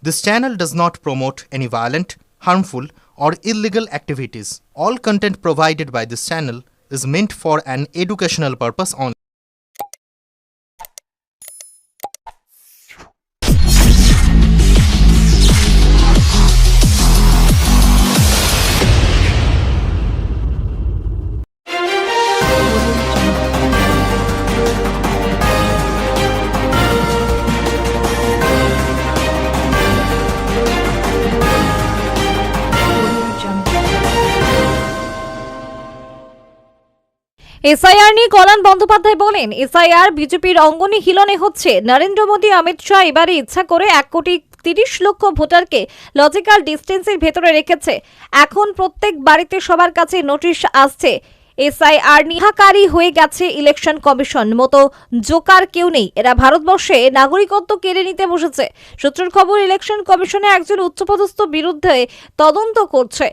This channel does not promote any violent, harmful, or illegal activities. All content provided by this channel is meant for an educational purpose only. SIR নিয়ে কল্যাণ বন্দ্যোপাধ্যায় বলেন, SIR বিজেপির অঙ্গনে হিলনে হচ্ছে। নরেন্দ্র মোদী, অমিত শাহ এবারে ইচ্ছা করে 1,30,00,000 ভোটারকে logical ডিস্টেন্সের ভেতরে রেখেছে। এখন প্রত্যেক বাড়িতে সবার কাছে নোটিশ আসছে। এসআইআর নিহাকারী হয়ে গেছে ইলেকশন কমিশন। মতো জোকার কেউ নেই। এরা ভারতবর্ষে নাগরিকত্ব কেড়ে নিতে বসেছে। সূত্রের খবর, ইলেকশন কমিশনে একজন উচ্চপদস্থ বিরুদ্ধে তদন্ত করছে।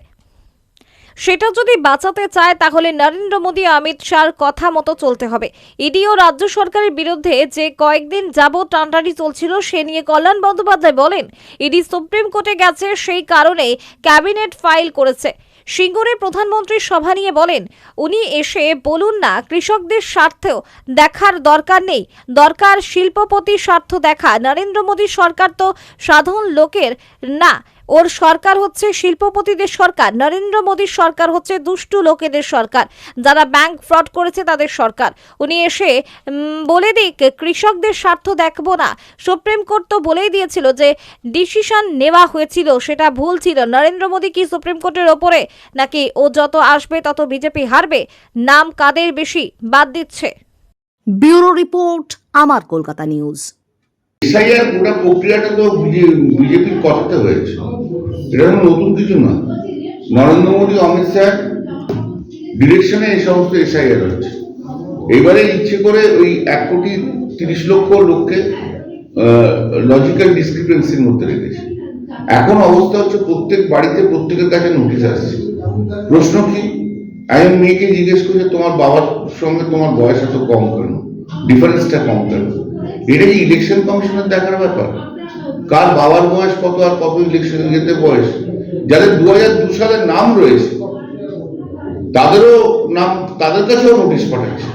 সেটা যদি বাঁচাতে চায় তাহলে নরেন্দ্র মোদী, অমিত শাহর কথা মতো চলতে হবে। ইডি ও রাজ্য সরকারের বিরুদ্ধে যে কয়েকদিন যাবৎ টানাটানি চলছিল সে নিয়ে কল্যাণ বন্দ্যোপাধ্যায় বলেন, ইডি সুপ্রিম কোর্টে গেছে, সেই কারণে ক্যাবিনেট ফাইল করেছে। সিঙ্গুরে প্রধানমন্ত্রীর সভা নিয়ে বলেন, উনি এসে বলুন না কৃষকদের স্বার্থ দেখার দরকার নেই, দরকার শিল্পপতির স্বার্থ দেখা। নরেন্দ্র মোদীর সরকার তো সাধারণ লোকের না, ওর সরকার হচ্ছে শিল্পপতিদের সরকার। নরেন্দ্র মোদীর সরকার হচ্ছে দুষ্টু লোকেদের সরকার, যারা ব্যাংক ফ্রড করেছে তাদের সরকার। উনি এসে বলে দিক কৃষকদের স্বার্থ দেখবো না। সুপ্রিম কোর্ট তো বলেই দিয়েছিল যে ডিসিশন নেওয়া হয়েছিল সেটা ভুল ছিল। নরেন্দ্র মোদী কি সুপ্রিম কোর্টের ওপরে, নাকি ও যত আসবে তত বিজেপি হারবে? নাম কাদের বেশি বাদ দিচ্ছে। ব্যুরো রিপোর্ট, আমার কলকাতা নিউজ। এসআইআর গোটা প্রক্রিয়াটা তো বিজেপির কথাতে হয়েছে, এটা নতুন কিছু না। নরেন্দ্র মোদী, অমিত শাহ ডিরেকশনে এই সমস্ত এসআইআর হচ্ছে। এবারে ইচ্ছে করে ওই 1,30,00,000 লোককে লজিক্যাল ডিসক্রিপেন্সির মধ্যে রেখেছে। এখন অবস্থা হচ্ছে প্রত্যেক বাড়িতে প্রত্যেকের কাছে নোটিশ আসছে। প্রশ্ন কি, আমি মেয়েকে জিজ্ঞেস করছি তোমার বাবার সঙ্গে তোমার বয়স এত কম কেন, ডিফারেন্সটা কম কেন? এটা কি ইলেকশন কমিশনের দেখার ব্যাপার? কার বাবার বয়স কত আর কত ইলেকশন যেতে বয়স? যাদের 2002 সালের নাম রয়েছে তাদেরও নাম, তাদের কাছেও নোটিশ পাঠাচ্ছে।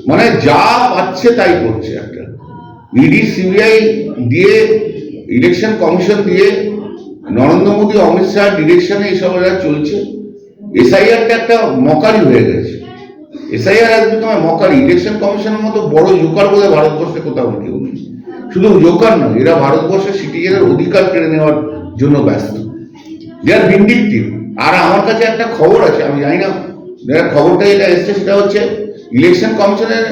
মানে যা পাচ্ছে তাই করছে। একটা ইডি, সিবিআই দিয়ে, ইলেকশন কমিশন দিয়ে, নরেন্দ্র মোদী, অমিত শাহ ডিরেকশনে এইসব চলছে। এসআইআরটা একটা মকারি হয়ে গেছে। এসআইআর আজ তোমার মকারি। ইলেকশন কমিশনের মতো বড় জোকার বলে ভারতবর্ষে কোথাও কেউ নেই। শুধু জোকার নয়, এরা ভারতবর্ষের সিটিজেনের অধিকার কেড়ে নেওয়ার জন্য ব্যস্ত। দে আর ভিন্ডিকটিভ। আর আমার কাছে একটা খবর আছে, আমি জানি না খবরটা যেটা এসছে সেটা হচ্ছে ইলেকশন কমিশনের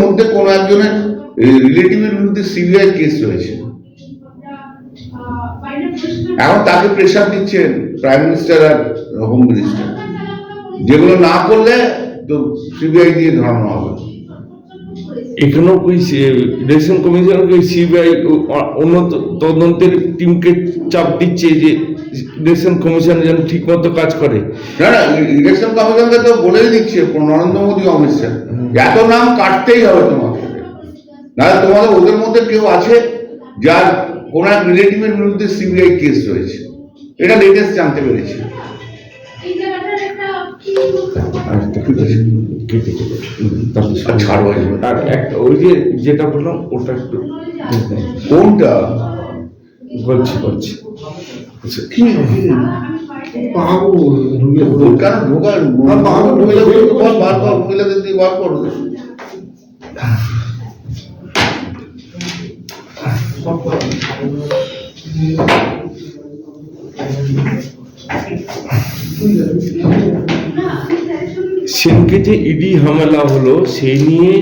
মধ্যে কোনো একজনের রিলেটিভের বিরুদ্ধে সিবিআই কেস রয়েছে। এখন তাকে প্রেশার দিচ্ছেন প্রাইম মিনিস্টার আর হোম মিনিস্টার, যেগুলো না করলে তো সিবিআই দিয়ে ধরানো হবে। এখানেও ইলেকশন কমিশন সিবিআই অন্য তদন্তের টিমকে চাপ দিচ্ছে যে ইলেকশন কমিশন যেন ঠিক মতো কাজ করে। না না, ইলেকশন কমিশনকে তো বলেই দিচ্ছে নরেন্দ্র মোদী, অমিত শাহ, এত নাম কাটতেই হবে তোমাকে, নাহলে তোমাদের ওদের মধ্যে কেউ আছে যার কোন এক রিলেটিভের বিরুদ্ধে সিবিআই কেস রয়েছে। এটা লেটেস্ট জানতে পেরেছি। আর একটা ওই যে যেটা বললাম ওটা একটু কোনটা বলছি কি মহিলাদের দিয়ে বার করবে। সেদিনকে যে ইডি হামলা হলো সেই নিয়ে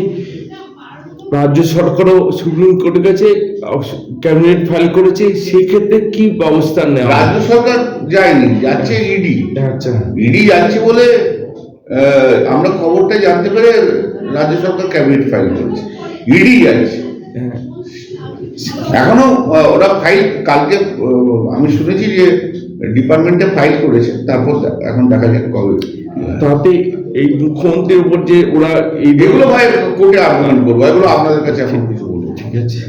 রাজ্য সরকারও সুপ্রিম কোর্টের কাছে ক্যাবিনেট ফাইল করেছে। সেই ক্ষেত্রে কি ব্যবস্থা নেওয়া? রাজ্য সরকার যায়নি, যাচ্ছে ইডি। আচ্ছা, ইডি যাচ্ছে বলে আমরা খবরটা জানতে পেরে রাজ্য সরকার ক্যাবিনেট ফাইল করেছে। ইডি যাচ্ছে, এখনো ওরা ফাইল, কালকে আমি শুনেছি যে ডিপার্টমেন্টে ফাইল করেছে, তারপর এখন দেখা যাক কবে। তাতে এই মুখ্যমন্ত্রীর উপর যে ওরা এগুলো ভাই কোর্টে আবেদন করবো, এগুলো আপনাদের কাছে এখন কিছু বলবো। ঠিক আছে।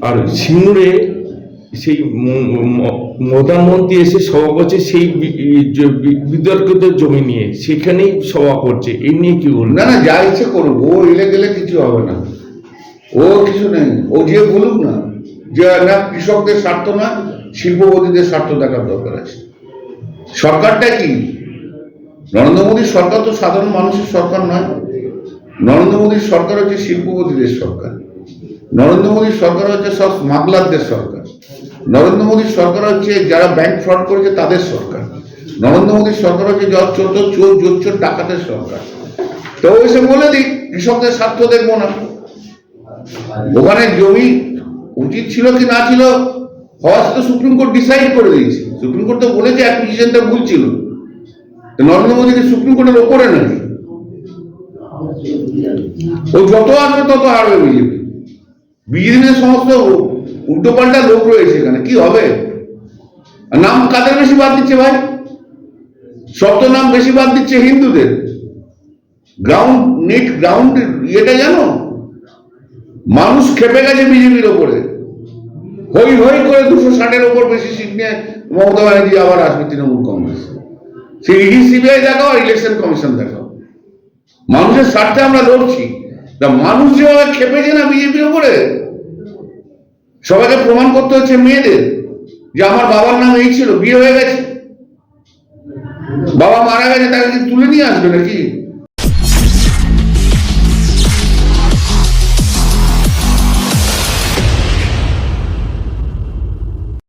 আর সিঙ্গুরে সেই প্রধানমন্ত্রী এসে সভা করছে সেই বিতর্কিত জমি নিয়ে, সেখানেই সভা করছে, এই নিয়ে কি বলবো? না না, যা ইচ্ছে করুক, ও এলে গেলে কিছু হবে না, ও কিছু নেই, ও যে বলুক না যে না কৃষকদের স্বার্থ না শিল্পপতিদের স্বার্থ দেখার দরকার আছে। সরকারটা কি? নরেন্দ্র মোদীর সরকার তো সাধারণ মানুষের সরকার নয়। নরেন্দ্র মোদীর সরকার হচ্ছে শিল্পপতিদের সরকার। নরেন্দ্র মোদীর সরকার হচ্ছে সব স্মাগলারদের সরকার। নরেন্দ্র মোদীর সরকার হচ্ছে যারা ব্যাংক ফ্রড করেছে তাদের সরকার। নরেন্দ্র মোদীর সরকার হচ্ছে চোর ডাকাতের সরকার। তো এসে বলে দিক কৃষকদের স্বার্থ দেখবো না। ওখানে জমি উচিত ছিল কি না ছিল হওয়া তো সুপ্রিম কোর্ট ডিসাইড করে দিয়েছে। সুপ্রিম কোর্ট তো বলেছে অ্যাকুইজিশনটা ভুল ছিল। নরেন্দ্র মোদীকে সুপ্রিম কোর্টের ওপরে নাকি ও যত আসবে তত হারবে বিজেপি। বিজেপির সমস্ত উল্টোপাল্টা লোক রয়েছে এখানে, কি হবে? নাম কাদের বেশি বাদ দিচ্ছে ভাই? সব তো নাম বেশি বাদ দিচ্ছে হিন্দুদের। গ্রাউন্ড ইয়েটা জানো? মানুষ খেপে গেছে বিজেপির ওপরে। হই হই করে 260-এর ওপর বেশি সিট নিয়ে মমতা ব্যানার্জি আবার আসবে তৃণমূল কংগ্রেস। সেই ইডি সিবিআই দেখাও, ইলেকশন কমিশন দেখাও, মানুষের স্বার্থে আমরা লড়ছি। তা মানুষ যেভাবে খেপেছে না বিজেপির ওপরে, সবাইকে প্রমাণ করতে হচ্ছে মেয়েদের যে আমার বাবার নাম এই ছিল, বিয়ে হয়ে গেছে, বাবা মারা গেছে, তাকে তুলে নিয়ে আসবে নাকি?